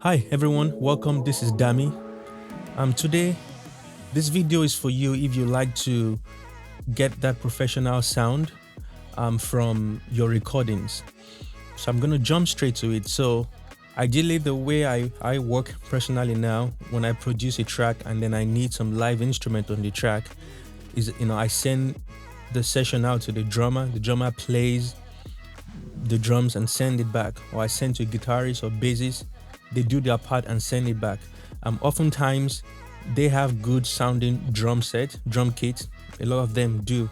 Hi everyone, welcome. This is Dami. Today this video is for you if you like to get that professional sound from your recordings. So I'm gonna jump straight to it. So ideally the way I work personally now when I produce a track and then I need some live instrument on the track is I send the session out to the drummer plays the drums and send it back, or I send to guitarists or bassists. They do their part and send it back. Oftentimes, they have good sounding drum kits. A lot of them do,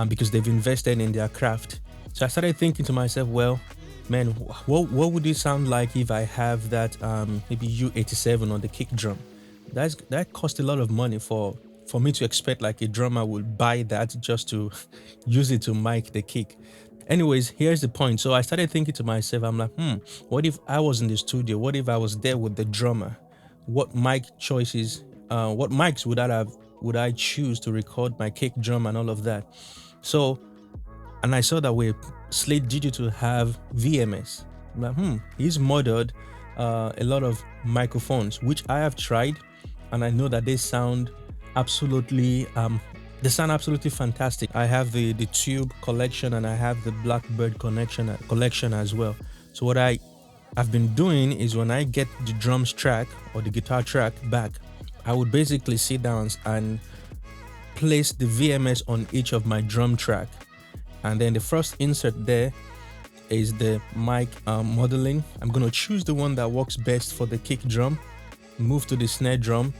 because they've invested in their craft. So I started thinking to myself, well, man, what would it sound like if I have that maybe U87 on the kick drum? That cost a lot of money for me to expect like a drummer would buy that just to use it to mic the kick. Anyways, here's the point. So I started thinking to myself, I'm like, what if I was in the studio? What if I was there with the drummer? What mic choices, what mics would I choose to record my kick drum and all of that? So, and I saw that way Slate Digital have VMS. I'm like, he's modded a lot of microphones, which I have tried, and I know that absolutely they sound absolutely fantastic. I have the tube collection and I have the Blackbird collection as well. So what I've been doing is when I get the drums track or the guitar track back, I would basically sit down and place the VMS on each of my drum track. And then the first insert there is the mic modeling. I'm going to choose the one that works best for the kick drum, move to the snare drum,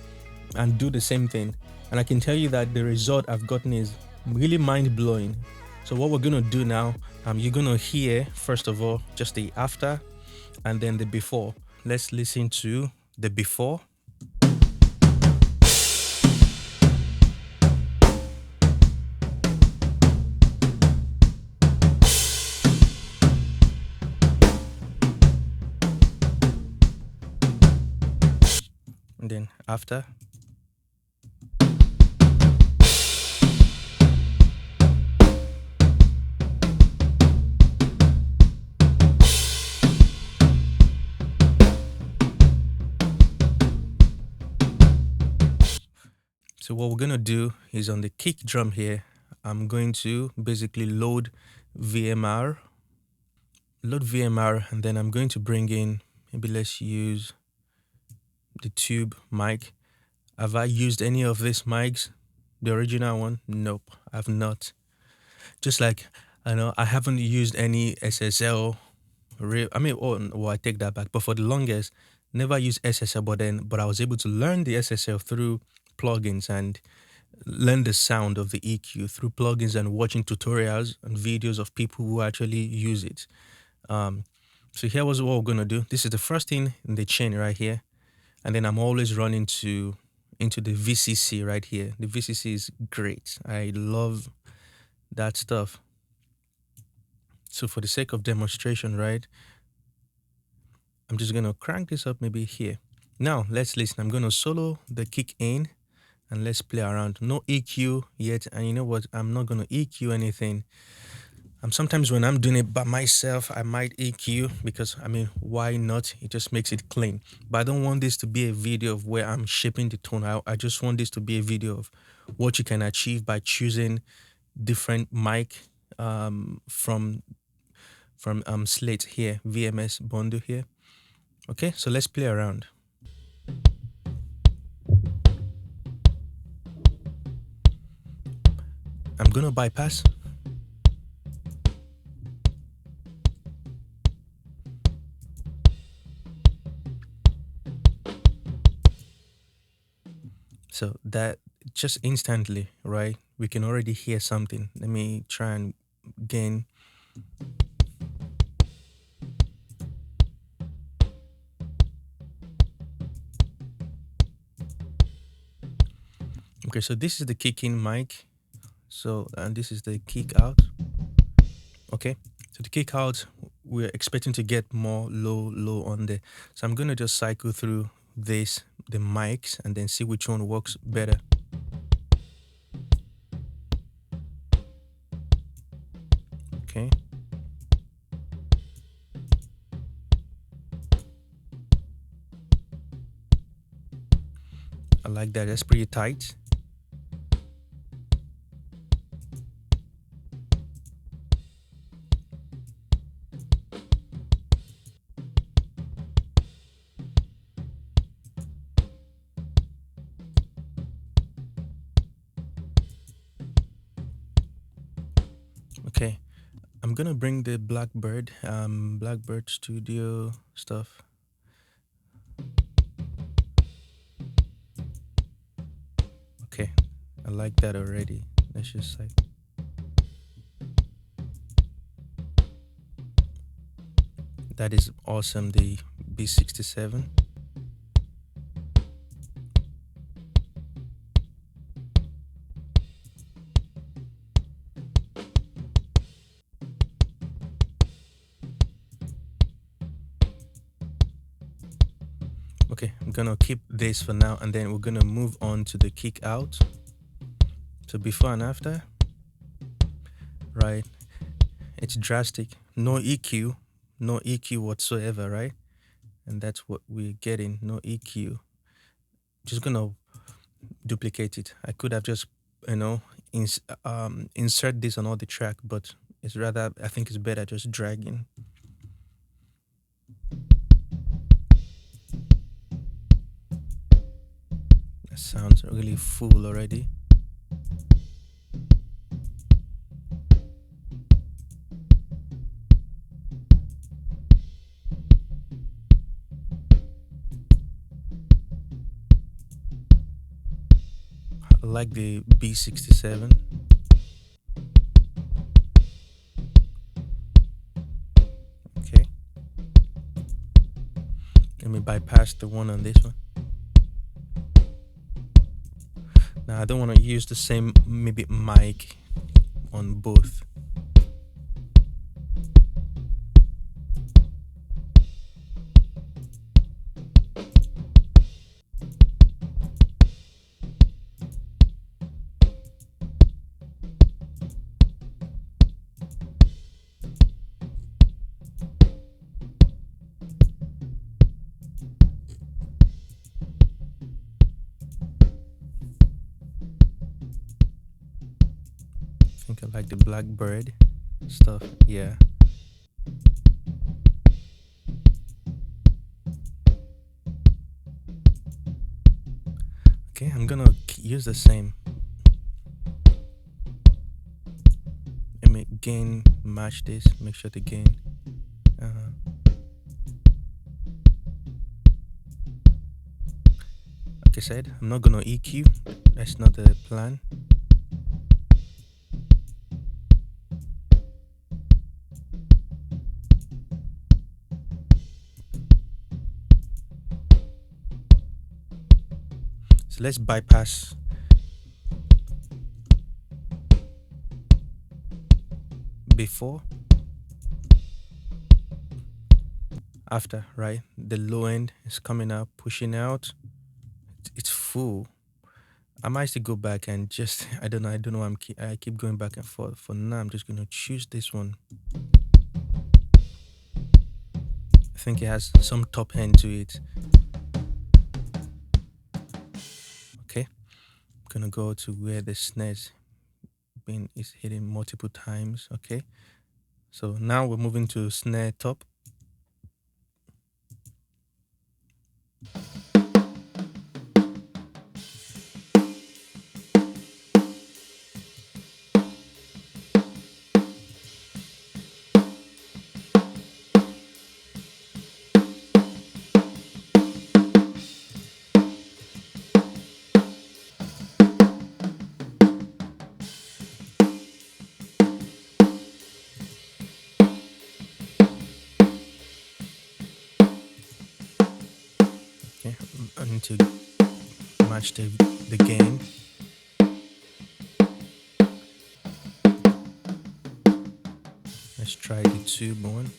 and do the same thing. And I can tell you that the result I've gotten is really mind-blowing. So what we're going to do now, you're going to hear, first of all, just the after and then the before. Let's listen to the before. And then after. So what we're going to do is on the kick drum here, I'm going to basically load VMR, and then I'm going to bring in, maybe let's use the tube mic. Have I used any of these mics? The original one? Nope, I've not. Just like, I know I haven't used any SSL. I take that back. But for the longest, never used SSL. But I was able to learn the SSL through plugins and learn the sound of the EQ through plugins and watching tutorials and videos of people who actually use it. So here was what we're gonna do. This is the first thing in the chain right here, and then I'm always running into the VCC right here. The VCC is great. I love that stuff. So for the sake of demonstration, right, I'm just gonna crank this up maybe here. Now let's listen. I'm gonna solo the kick in and let's play around. No EQ yet, and you know what? I'm not gonna EQ anything. Sometimes when I'm doing it by myself, I might EQ because why not? It just makes it clean. But I don't want this to be a video of where I'm shaping the tone. I just want this to be a video of what you can achieve by choosing different mic from Slate here, VMS bundle here. Okay, so let's play around. I'm gonna bypass. So that just instantly, right? We can already hear something. Let me try and gain. Okay, so this is the kick in mic. So, and this is the kick out. Okay, so the kick out, we're expecting to get more low on there. So I'm gonna just cycle through the mics and then see which one works better. Okay. I like that. That's pretty tight. Okay, I'm gonna bring the Blackbird Studio stuff. Okay, I like that already. Let's just like, that is awesome. The B67. Okay, I'm gonna keep this for now, and then we're gonna move on to the kick out. So before and after, right? It's drastic. No EQ, no EQ whatsoever, right? And that's what we're getting. No EQ. Just gonna duplicate it. I could have just, you know, insert this on all the track, but it's rather, I think it's better just dragging. That sounds really full already. I like the B67. Okay. Let me bypass the one on this one. Now I don't want to use the same maybe mic on both. I think I like the Blackbird stuff. Yeah. Okay, I'm gonna use the same. Let me gain match this. Make sure the gain. Like I said, I'm not gonna EQ. That's not the plan. So let's bypass before, after, right? The low end is coming up, pushing out. It's full. I might still go back and just, I don't know. I keep going back and forth. For now, I'm just gonna choose this one. I think it has some top end to it. Okay, I'm gonna go to where the snares is hitting multiple times. Okay, so now we're moving to snare top. Okay, I need to match the gain. Let's try the tube one.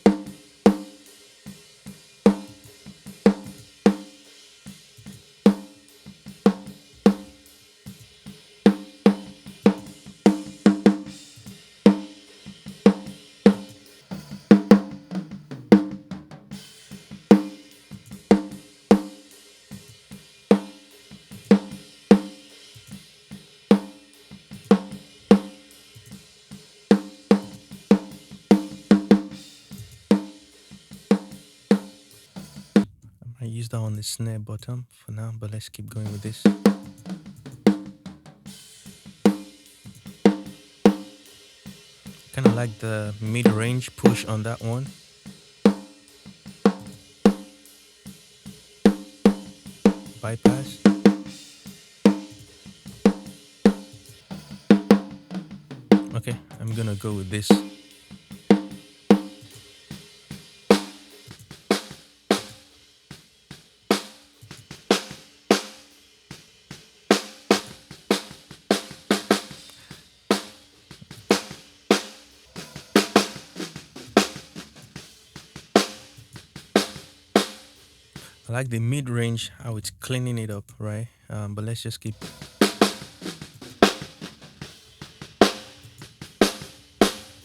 I use that on the snare bottom for now, but let's keep going with this. Kind of like the mid-range push on that one. Bypass. Okay, I'm gonna go with this. I like the mid-range, how it's cleaning it up, right? But let's just keep.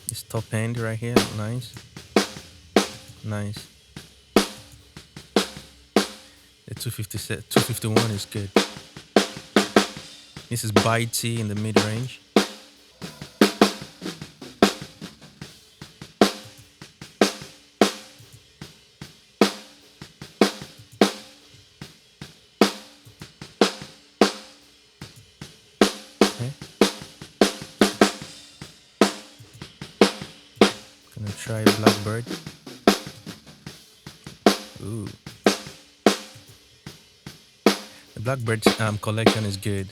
This top end right here, nice. Nice. The 251 is good. This is bitey in the mid-range. Okay. Gonna try Blackbird. Ooh. The Blackbird collection is good.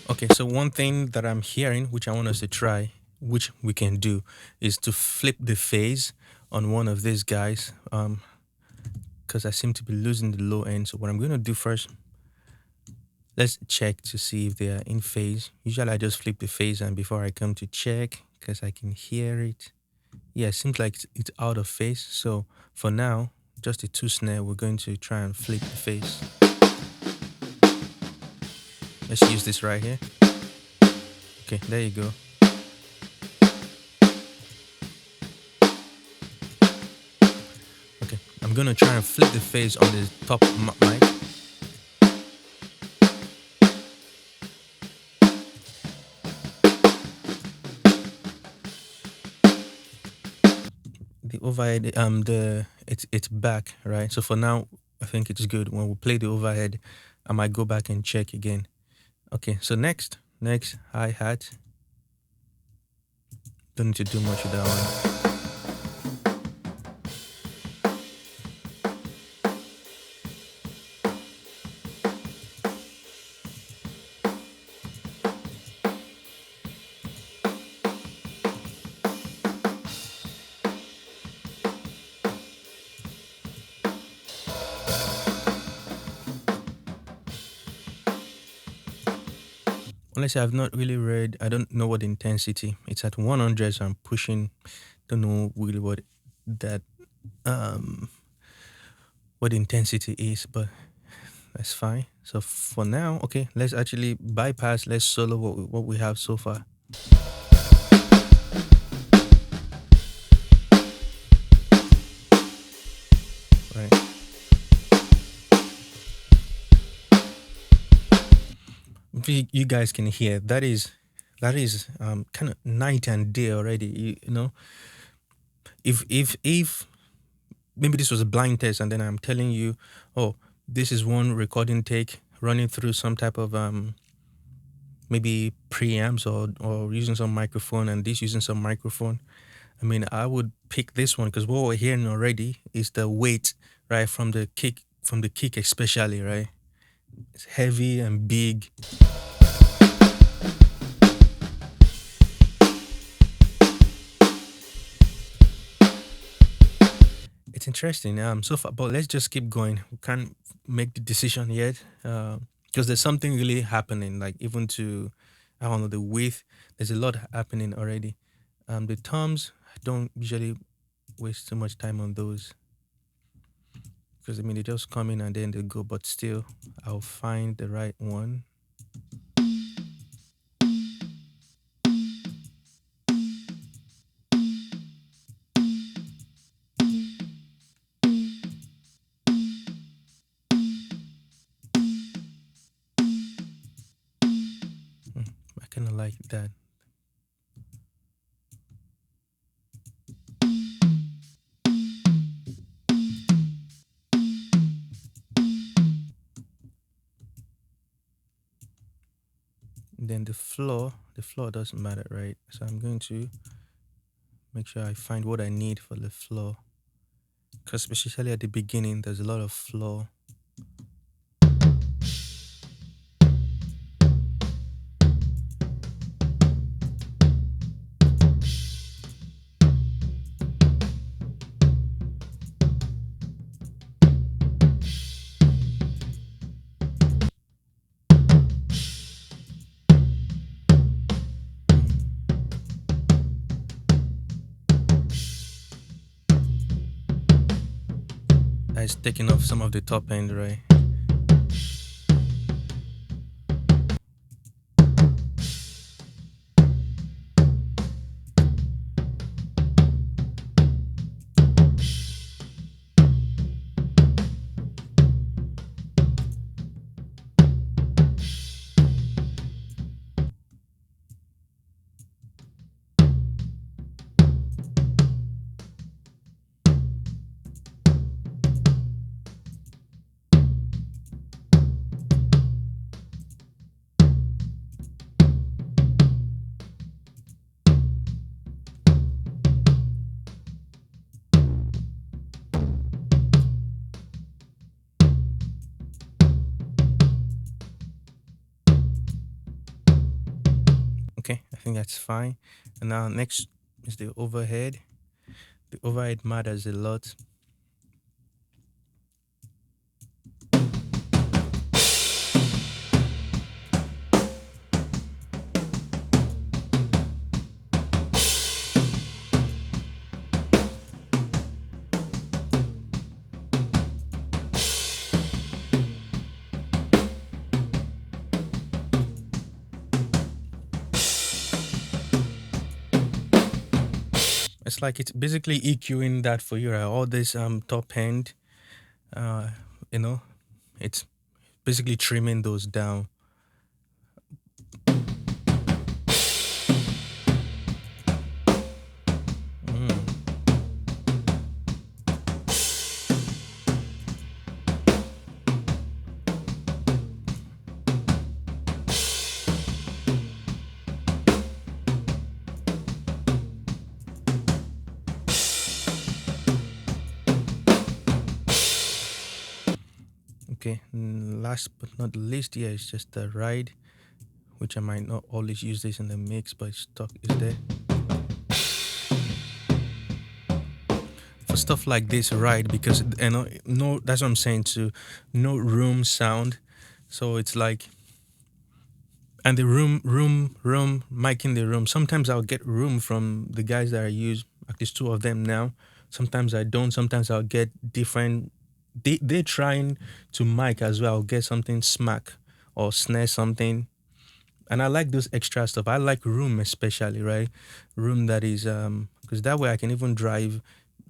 Okay, so one thing that I'm hearing, which I want us to try, which we can do, is to flip the phase on one of these guys, because I seem to be losing the low end. So what I'm going to do first, let's check to see if they are in phase. Usually I just flip the phase and before I come to check, because I can hear it. Yeah, it seems like it's out of phase. So for now, just the two snare, we're going to try and flip the phase. Let's use this right here. Okay, there you go. Okay, I'm gonna try and flip the phase on the top mic. The overhead, it's back, right? So for now, I think it's good. When we play the overhead, I might go back and check again. Okay, so next hi-hat. Don't need to do much with that one. Honestly, I've not really read. I don't know what intensity. It's at 100, so I'm pushing. Don't know really what intensity is, but that's fine. So for now, okay, let's actually bypass. Let's solo what we have so far. Right. If you guys can hear, that is kind of night and day already. You know, if maybe this was a blind test and then I'm telling you, oh, this is one recording take running through some type of maybe preamps or using some microphone and this using some microphone. I mean, I would pick this one because what we're hearing already is the weight, right, from the kick especially, right? It's heavy and big. It's interesting. So far, but let's just keep going. We can't make the decision yet, because there's something really happening. Like even to, I don't know, the width. There's a lot happening already. The toms, I don't usually waste too much time on those, because I mean they just come in and then they go. But still, I'll find the right one. kind of like that. Then the floor doesn't matter, right? So I'm going to make sure I find what I need for the floor, because especially at the beginning there's a lot of floor. That's taking off some of the top end, right? Okay, I think that's fine. And now next is the overhead. The overhead matters a lot. It's like it's basically EQing that for you, right? All this top end, uh, you know, it's basically trimming those down. Mm. Okay, last but not least, yeah, it's just the ride, which I might not always use this in the mix, but stock is there. For stuff like this, ride, because you know, no, that's what I'm saying too. No room sound, so it's like, and the room mic in the room. Sometimes I'll get room from the guys that I use. Like there's two of them now. Sometimes I don't. Sometimes I'll get different. They're trying to mic as well. I'll get something smack or snare something, and I like those extra stuff. I like room especially, right? Room that is because that way I can even drive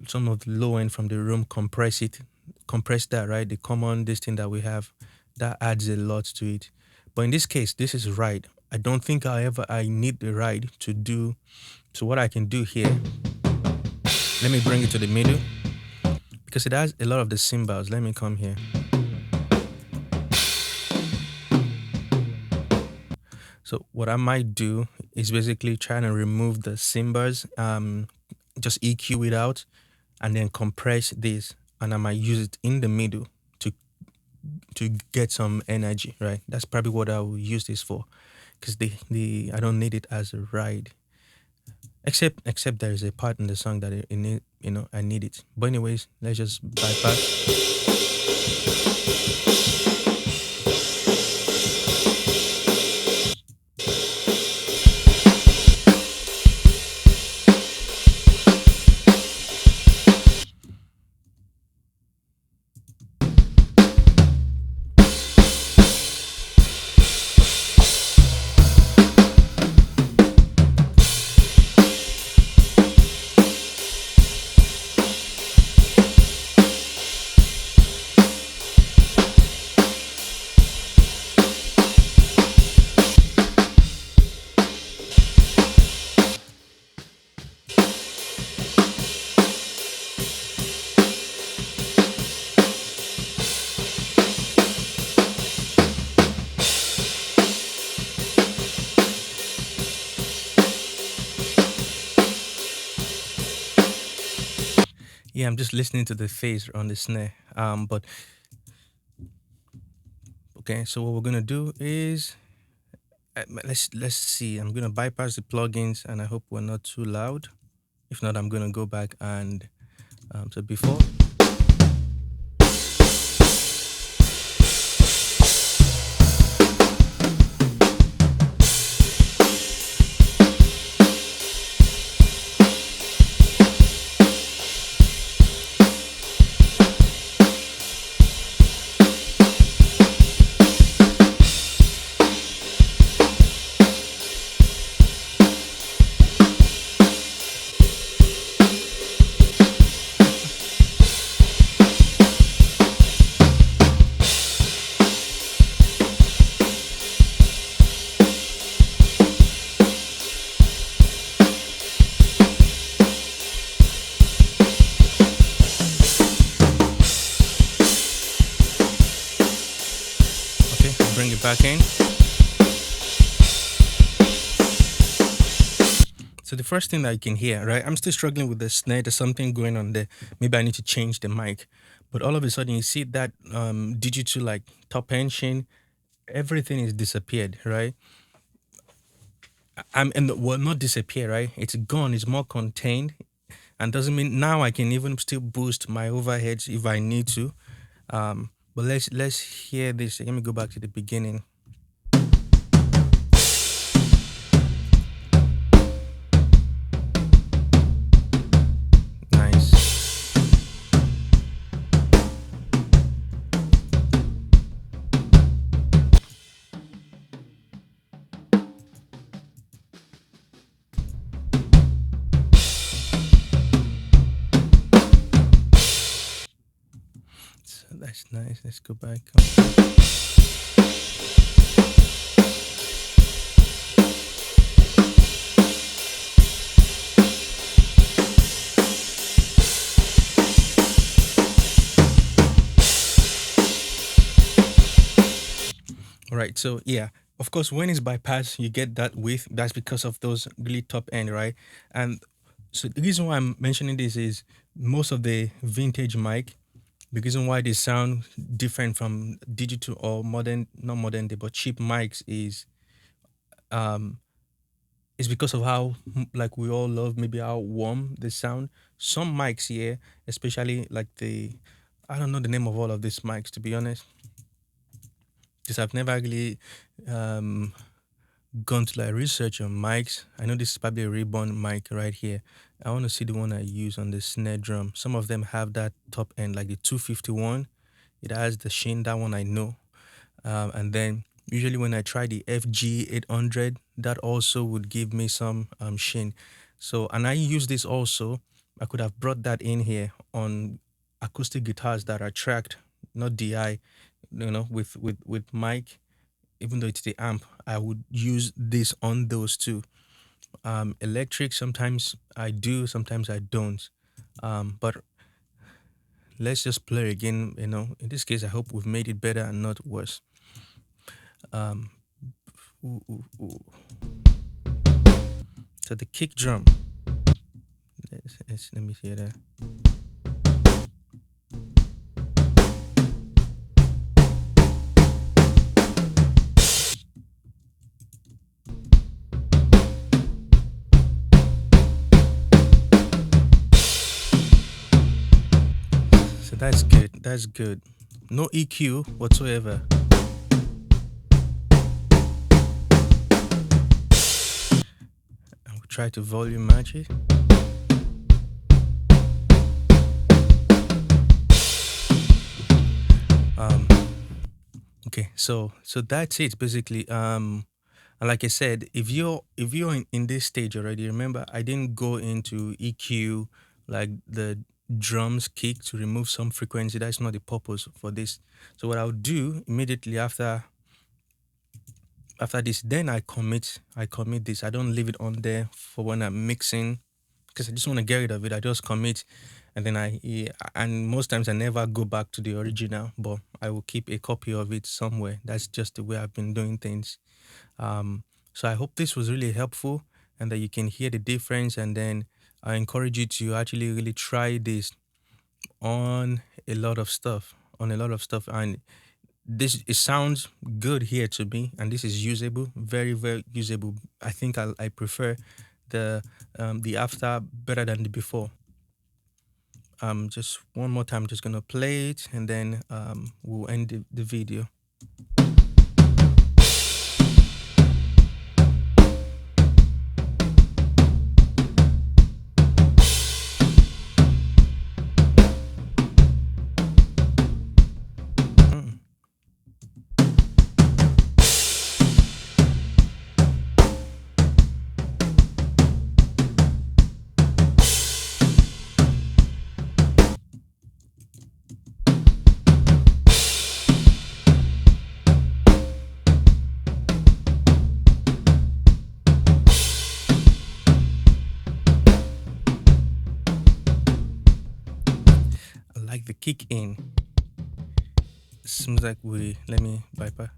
some of the low end from the room, compress that, right? The common this thing that we have, that adds a lot to it. But in this case, this is right. I don't think I need the ride to do. So what I can do here, let me bring it to the middle because it has a lot of the cymbals. Let me come here. So what I might do is basically trying to remove the cymbals, just EQ it out, and then compress this, and I might use it in the middle to get some energy, right? That's probably what I will use this for, because the I don't need it as a ride. Except there is a part in the song that it need, I need it. But anyways, let's just bypass. Yeah, I'm just listening to the phase on the snare. But okay, so what we're gonna do is let's see. I'm gonna bypass the plugins, and I hope we're not too loud. If not, I'm gonna go back and so before. Okay, bring it back in. So the first thing that you can hear, right? I'm still struggling with the snare. There's something going on there. Maybe I need to change the mic. But all of a sudden, you see that digital like top engine, everything is disappeared, right? I'm and well, not disappear, right? It's gone. It's more contained, and doesn't mean now I can even still boost my overheads if I need to. But let's hear this. Let me go back to the beginning. Nice. So that's nice. Let's go back. All right. So yeah, of course, when it's bypass, you get that width. That's because of those really top end, right? And so the reason why I'm mentioning this is most of the vintage mic. The reason why they sound different from digital or modern, not modern day, but cheap mics um is because of how like we all love maybe how warm they sound. Some mics here, especially like the I don't know the name of all of these mics to be honest, because I've never really um gone to like research on mics. I know this is probably a Reborn mic right here. I want to see the one I use on the snare drum. Some of them have that top end, like the 251. It has the sheen. That one I know. And then usually when I try the FG 800, that also would give me some sheen. So and I use this also. I could have brought that in here on acoustic guitars that are tracked, not DI. With mic, even though it's the amp, I would use this on those too. Electric, sometimes I do, sometimes I don't. But let's just play again. In this case, I hope we've made it better and not worse. Um, ooh, ooh, ooh. So the kick drum. Let me hear that. So that's good. That's good. No EQ whatsoever. I will try to volume match it. Um, okay, so that's it basically. And like I said, if you're in this stage already, remember I didn't go into EQ like the drums kick to remove some frequency. That's not the purpose for this. So what I'll do immediately after this, then I commit this. I don't leave it on there for when I'm mixing because I just want to get rid of it. I just commit, and then and most times I never go back to the original, but I will keep a copy of it somewhere. That's just the way I've been doing things. So I hope this was really helpful and that you can hear the difference. And then I encourage you to actually really try this. on a lot of stuff, and it sounds good here to me, and this is usable, very very usable. I think I prefer the after better than the before. Just one more time, just gonna play it, and then we'll end the video. Mm. I like the kick in. It seems like let me bypass.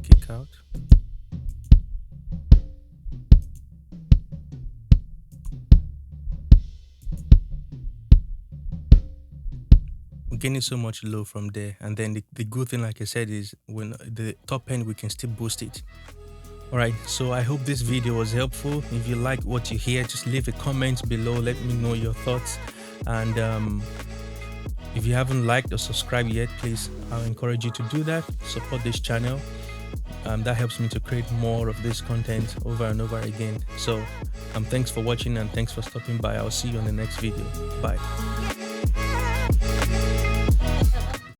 Kick out. We're getting so much low from there, and then the good thing, like I said, is when the top end we can still boost it. All right, so I hope this video was helpful. If you like what you hear, just leave a comment below, let me know your thoughts. And if you haven't liked or subscribed yet, please, I'll encourage you to do that. Support this channel. That helps me to create more of this content over and over again. So thanks for watching, and thanks for stopping by. I'll see you on the next video. Bye.